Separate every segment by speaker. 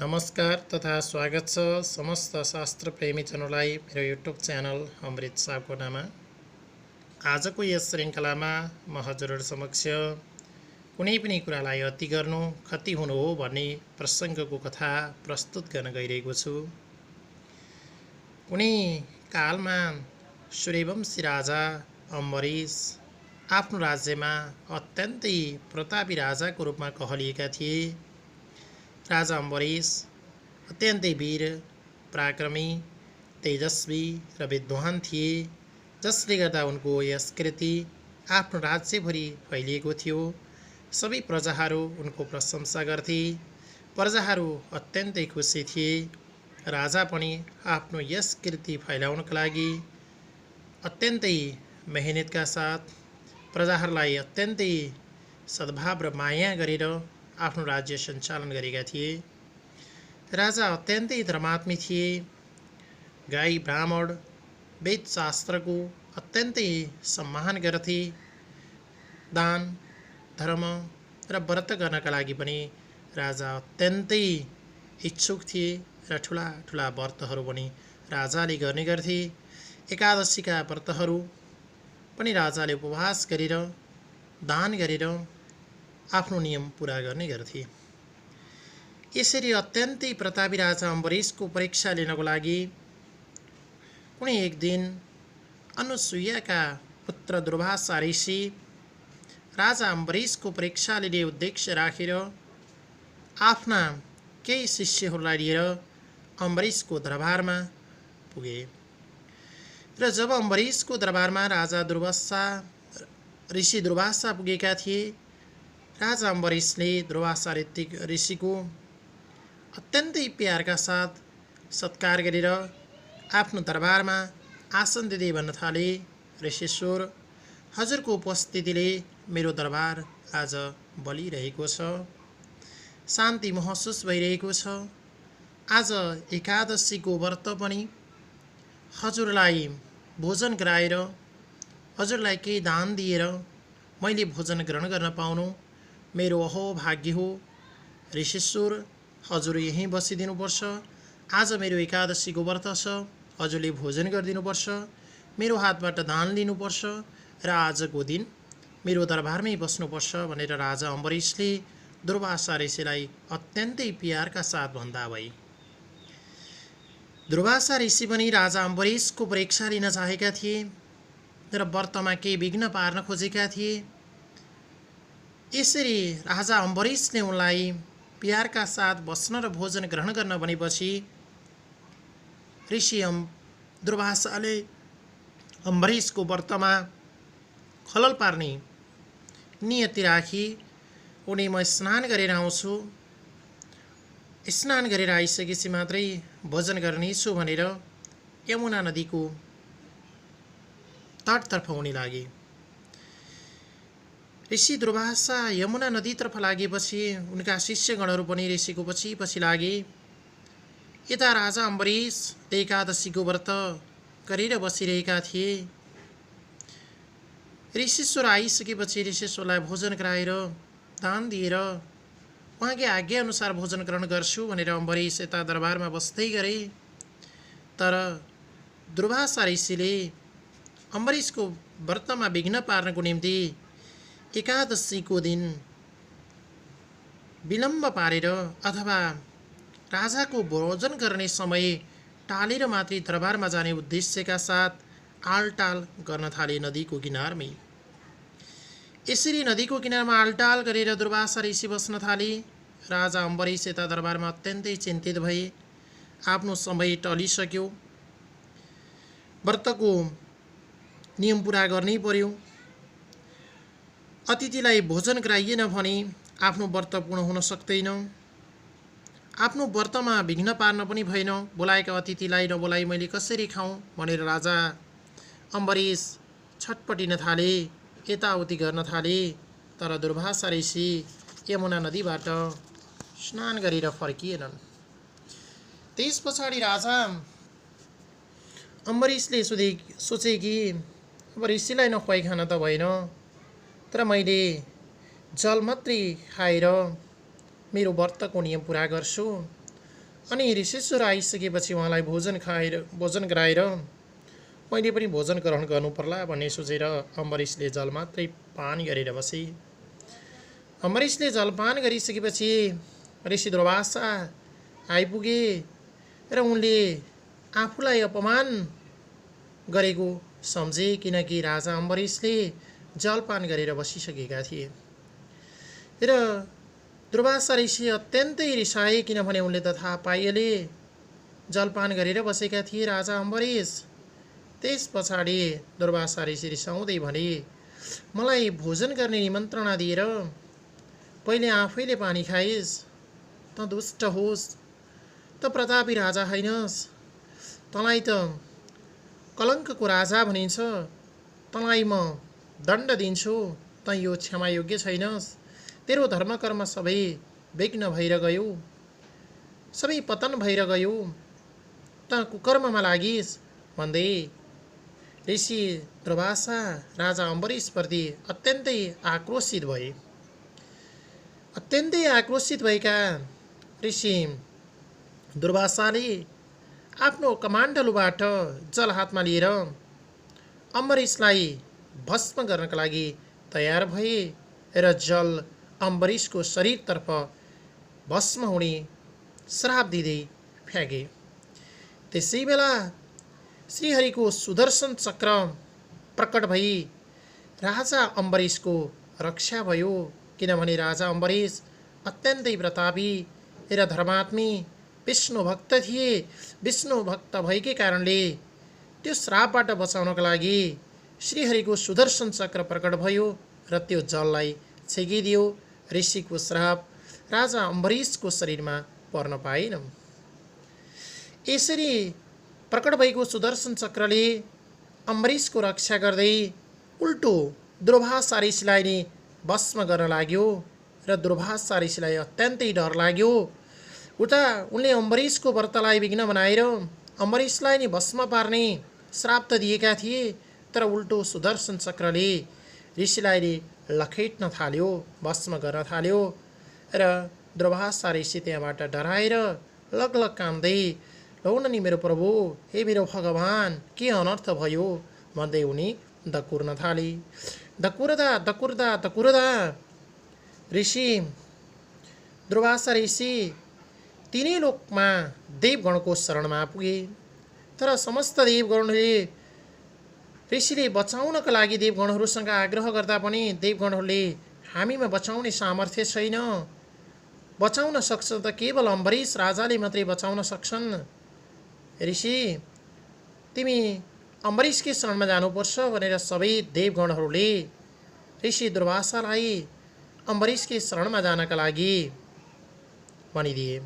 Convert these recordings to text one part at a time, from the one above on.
Speaker 1: नमस्कार तथा स्वागत छ समस्त शास्त्र प्रेमीजनलाई मेरो युट्युब च्यानल अमृत सापकोटामा। आजको यस श्रृङ्खलामा म हजुरहरू समक्ष कुनै पनि कुरालाई अति गर्नु खति हुनु हो भन्ने प्रसङ्गको कथा प्रस्तुत गर्न गइरहेको छु। कुनै कालमा सूर्यवंशी राजा अम्बरीश आफ्नो राज्यमा अत्यन्तै प्रतापी राजाको रूपमा कहलिएका थिए। राजा अम्बरीश अत्यन्तै वीर, पराक्रमी, तेजस्वी र विद्वान थिए, जसले गर्दा उनको यस कृति आफ्नो राज्यभरि फैलिएको थियो। सबै प्रजाहरू उनको प्रशंसा गर्थे, प्रजाहरू अत्यन्तै खुसी थिए। राजा पनि आफ्नो यस कृति फैलाउनका लागि अत्यन्तै मेहनतका साथ प्रजाहरूलाई अत्यन्तै सद्भाव र माया गरेर आफ्नो राज्य सञ्चालन गरेका थिए। राजा अत्यन्तै धर्मात्मी थिए। गाई, ब्राह्मण, वेद शास्त्रको अत्यन्तै सम्मान गर्थे। दान, धर्म र व्रत गर्नका लागि पनि राजा अत्यन्तै इच्छुक थिए र ठुला ठुला व्रतहरू पनि राजाले गर्ने गर्थे। एकादशीका व्रतहरू पनि राजाले उपवास गरेर, दान गरेर आफ्नो नियम पुरा गर्ने गर्थे। यसरी अत्यन्तै प्रतापी राजा अम्बरीशको परीक्षा लिनको लागि कुनै एक दिन अनुसुयाका पुत्र दुर्वासा ऋषि राजा अम्बरीशको परीक्षा लिने उद्देश्य राखेर आफ्ना केही शिष्यहरूलाई लिएर अम्बरीशको दरबारमा पुगे। र जब अम्बरीशको दरबारमा ऋषि दुर्वासा पुगेका थिए, राजा अम्बरीशले दुर्वासा ऋषिको अत्यन्तै प्यारका साथ सत्कार गरेर आफ्नो दरबारमा आसन दिँदै भन्न थाले, ऋषिश्वर, हजुरको उपस्थितिले मेरो दरबार आज बलिरहेको छ, शान्ति महसुस भइरहेको छ। आज एकादशीको व्रत पनि हजुरलाई भोजन गराएर, हजुरलाई केही दान दिएर मैले भोजन ग्रहण गर्न पाउनु मेरो अहोभाग्य हो। ऋषिश्वर, हजुर यहीँ बसिदिनुपर्छ। आज मेरो एकादशीको व्रत छ, हजुरले भोजन गरिदिनुपर्छ, मेरो हातबाट दान लिनुपर्छ र आजको दिन मेरो दरबारमै बस्नुपर्छ भनेर राजा अम्बरीशले दुर्वासा ऋषिलाई अत्यन्तै प्यारका साथ भन्दा भए। दुर्वासा ऋषि पनि राजा अम्बरीशको परीक्षा लिन चाहेका थिए र व्रतमा केही विघ्न पार्न खोजेका थिए। यसरी राजा अम्बरीशले उनलाई प्यारका साथ बस्न र भोजन ग्रहण गर्न भनेपछि ऋषि दुर्वासाले अम्बरीशको व्रतमा खलल पार्ने नियति राखी उनी म स्नान गरेर आउँछु, स्नान गरेर आइसकेपछि मात्रै भोजन गर्नेछु भनेर यमुना नदीको तटतर्फ हुने लागे। ऋषि दुर्वासा यमुना नदीतर्फ लागेपछि उनका शिष्यगणहरू पनि ऋषिको पछि पछि लागे। यता राजा अम्बरीश एकादशीको व्रत गरेर बसिरहेका थिए। ऋषिश्वर आइसकेपछि ऋषिश्वरलाई भोजन गराएर, दान दिएर उहाँकै आज्ञा अनुसार भोजन ग्रहण गर्छु भनेर अम्बरीश यता दरबारमा बस्दै गरे। तर दुर्वासा ऋषिले अम्बरीशको व्रतमा विघ्न पार्नको निम्ति एकादशीको दिन विलम्ब पारेर अथवा राजाको भोजन गर्ने समय टालेर मात्रै दरबारमा जाने उद्देश्यका साथ आलटाल गर्न थाले नदीको किनारमै। यसरी नदीको किनारमा आलटाल गरेर दुर्वासा ऋषि बस्न थाले। राजा अम्बरीश यता दरबारमा अत्यन्तै चिन्तित भए। आफ्नो समय टलिसक्यो, व्रतको नियम पुरा गर्नै पर्यो। अतिथिलाई भोजन गराइएन भने आफ्नो व्रत पूर्ण हुन सक्दैन। आफ्नो व्रतमा विघ्न पार्न पनि भएन। बोलाएका अतिथिलाई नबोलाई मैले कसरी खाऊँ भनेर राजा अम्बरीश छटपटिन थाले, यताउति गर्न थाले। तर दुर्वासा ऋषि यमुना नदीबाट स्नान गरेर फर्किएनन्। त्यस पछाडि राजा अम्बरीशले सोचे कि अब ऋषिलाई नखुवाई खान त भएन, तर मैले जल मात्रै खाएर मेरो व्रतको नियम पुरा गर्छु अनि ऋषेश्वर आइसकेपछि उहाँलाई भोजन गराएर मैले पनि भोजन ग्रहण गर्नु पर्ला भन्ने सोचेर अम्बरीशले जल मात्रै पान गरेर बसे। अम्बरीशले जलपान गरिसकेपछि ऋषि दुर्वासा आइपुगे र उनले आफूलाई अपमान गरेको सम्झे, किनकि राजा अम्बरीशले जलपान गरेर बसिसकेका थिए। र दुर्वासा ऋषि अत्यन्तै रिसाए, किनभने उनले त थाहा पाइहाले जलपान गरेर बसेका थिए राजा अम्बरीश। त्यस पछाडि दुर्वासा ऋषि रिसाउँदै भने, मलाई भोजन गर्ने निमन्त्रणा दिएर पहिले आफैले पानी खाइस्, त दुष्ट होस्, त प्रतापी राजा हैनस्, तँलाई त कलङ्कको राजा भनिन्छ, तँलाई म दण्ड दिन्छु, तँ यो क्षमा योग्य छैनस्, तेरो धर्मकर्म सबै विघ्न भएर गयो, सबै पतन भएर गयो, त कुकर्ममा लागिस् भन्दै ऋषि दुर्वासा राजा अम्बरीशप्रति अत्यन्तै आक्रोशित भए। अत्यन्तै आक्रोशित भएका ऋषि दुर्वासाले आफ्नो कमाण्डलुबाट जल हातमा लिएर अम्बरीशलाई भस्म गर्नका लागि तयार भए र जल अम्बरीशको शरीरतर्फ भस्म हुने श्राप दिँदै फ्याँके। त्यसै बेला श्रीहरिको सुदर्शन चक्र प्रकट भई राजा अम्बरीशको रक्षा भयो, किनभने राजा अम्बरीश अत्यन्तै प्रतापी र धर्मात्मी विष्णु भक्त थिए। विष्णु भक्त भएकै कारणले त्यो श्रापबाट बचाउनका लागि श्रीहरिको सुदर्शन चक्र प्रकट भयो र त्यो जललाई छेकिदियो। ऋषिको श्राप राजा अम्बरीशको शरीरमा पर्न पाएन। यसरी प्रकट भएको सुदर्शन चक्रले अम्बरीशको रक्षा गर्दै उल्टो दुर्वासा ऋषिलाई नै भस्म गर्न लाग्यो र दुर्वासा ऋषिलाई अत्यन्तै डर लाग्यो। उता उनले अम्बरीशको व्रतलाई विघ्न बनाएर अम्बरीशलाई नै भस्म पार्ने श्राप त दिएका थिए, तर उल्टो सुदर्शन चक्रले ऋषिलाई नै लखेट्न थाल्यो, भस्म गर्न थाल्यो र दुर्वासा ऋषि त्यहाँबाट डराएर लगलग काम्दै, लौन नि मेरो प्रभु, हे मेरो भगवान, के अनर्थ भयो भन्दै उनी दकुर्न थाले। दकुर्दा दकुर्दा दकुर्दा ऋषि दुर्वासा ऋषि तिनै लोकमा देवगणको शरणमा पुगे। तर समस्त देवगणले ऋषिले बचाउनका लागि देवगणहरूसँग आग्रह गर्दा पनि देवगणहरूले हामीमा बचाउने सामर्थ्य छैन, बचाउन सक्छ त केवल अम्बरीश राजाले मात्रै बचाउन सक्छन्, ऋषि तिमी अम्बरीशकै शरणमा जानुपर्छ भनेर सबै देवगणहरूले ऋषि दुर्वासालाई अम्बरीशकै शरणमा जानका लागि भनिदिए।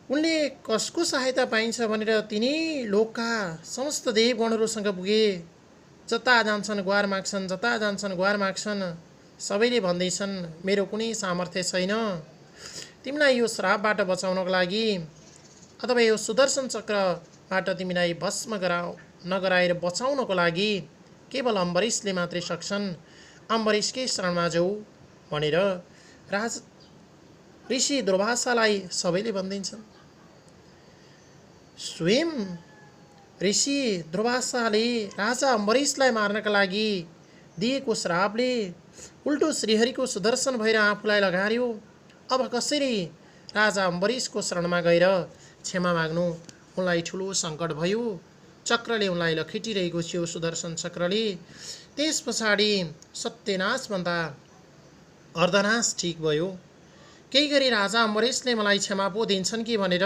Speaker 1: उनले कसको सहायता पाइन्छ भनेर तिनै लोकका समस्त देवगणहरूसँग पुगे। जता जान्छन् गुहार माग्छन्, जता जान्छन् गुहार माग्छन्, सबैले भन्दैछन् मेरो कुनै सामर्थ्य छैन, तिमीलाई यो श्रापबाट बचाउनको लागि अथवा यो सुदर्शन चक्रबाट तिमीलाई भस्म नगराएर बचाउनको लागि केवल अम्बरीशले मात्रै सक्छन्, अम्बरीशकै शरणमा जाऊ भनेर ऋषि दुर्वासालाई सबैले भनिदिन्छन्। स्वयं ऋषि दुर्वासाले राजा अम्बरीशलाई मार्नका लागि दिएको श्रापले उल्टो श्रीहरिको सुदर्शन भएर आफूलाई लगार्यो। अब कसरी राजा अम्बरीशको शरणमा गएर क्षमा माग्नु, उनलाई ठुलो सङ्कट भयो। चक्रले उनलाई लखेटिरहेको थियो, सुदर्शन चक्रले। त्यस पछाडि सत्यनाशभन्दा अर्धनाश ठिक भयो। केही गरी राजा अम्बरीशले मलाई क्षमा पो दिन्छन् कि भनेर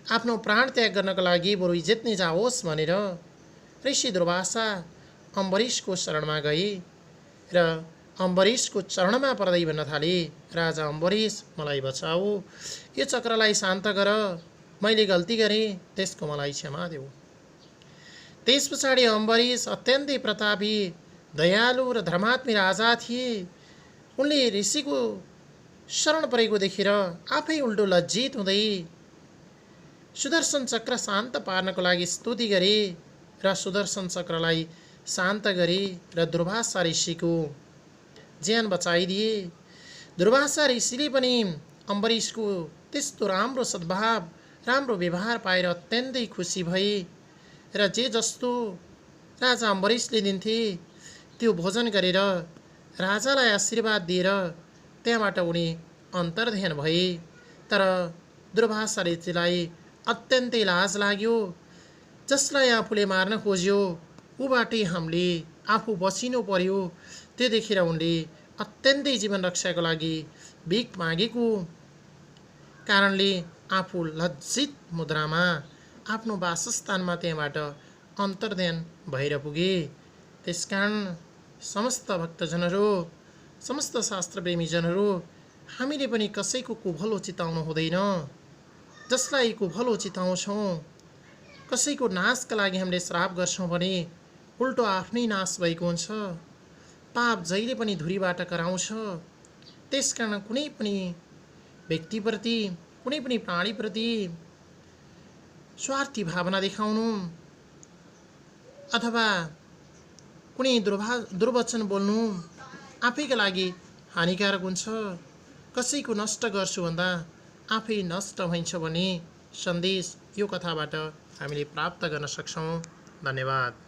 Speaker 1: आफ्नो प्राण त्याग गर्नको लागि बरु इज्जत नै जाओस् भनेर ऋषि दुर्वासा अम्बरीशको शरणमा गए र अम्बरीशको चरणमा पर्दै भन्न थाले, राजा अम्बरीश मलाई बचाऊ, यो चक्रलाई शान्त गर, मैले गल्ती गरेँ, त्यसको मलाई क्षमा देऊ। त्यस पछाडि अम्बरीश अत्यन्तै प्रतापी, दयालु र धर्मात्मी राजा थिए। उनले ऋषिको शरण परेको देखेर आफै उल्टो लज्जित हुँदै सुदर्शन चक्र शान्त पार्नको लागि स्तुति गरे र सुदर्शन चक्रलाई शान्त गरे र दुर्वासा ऋषिको ज्यान बचाइदिए। दुर्वासा ऋषिले पनि अम्बरीशको त्यस्तो राम्रो सद्भाव राम्रो व्यवहार पाएर अत्यन्तै खुसी भई र जे जस्तो राजा अम्बरीशले दिन्थे त्यो भोजन गरेर राजालाई आशीर्वाद दिएर त्यहाँबाट उनी अन्तर्ध्यान भए। तर दुर्वासा ऋषिलाई अत्यन्तै लाज लाग्यो। जसलाई आफूले मार्न खोज्यो ऊबाटै हामीले आफू बचिनु पर्यो। त्यो देखेर उनले अत्यन्तै जीवन रक्षाको लागि भिख मागेको कारणले आफू लज्जित मुद्रामा आफ्नो वासस्थानमा त्यहाँबाट अन्तर्ध्यान भएर पुगे। त्यसकारण समस्त भक्तजनहरू समस्त शास्त्रप्रेमी जनहरू हामीले पनि कसैको कुभलो चिताउनु हुँदैन। जसलाई कुभलो चिताउँछौँ कसैको नाशका लागि हामीले श्राप गर्छौँ भने उल्टो आफ्नै नाश भएको हुन्छ। पाप जहिले पनि धुरीबाट कराउँछ। त्यसकारण कुनै पनि व्यक्तिप्रति कुनै पनि प्राणीप्रति स्वार्थी भावना देखाउनु अथवा कुनै दुर्वचन बोल्नु आफैका लागि हानिकारक हुन्छ। कसैको नष्ट गर्छु भन्दा आफै नष्ट भइन्छ भन्ने सन्देश यो कथाबाट हामीले प्राप्त गर्न सक्छौँ। धन्यवाद।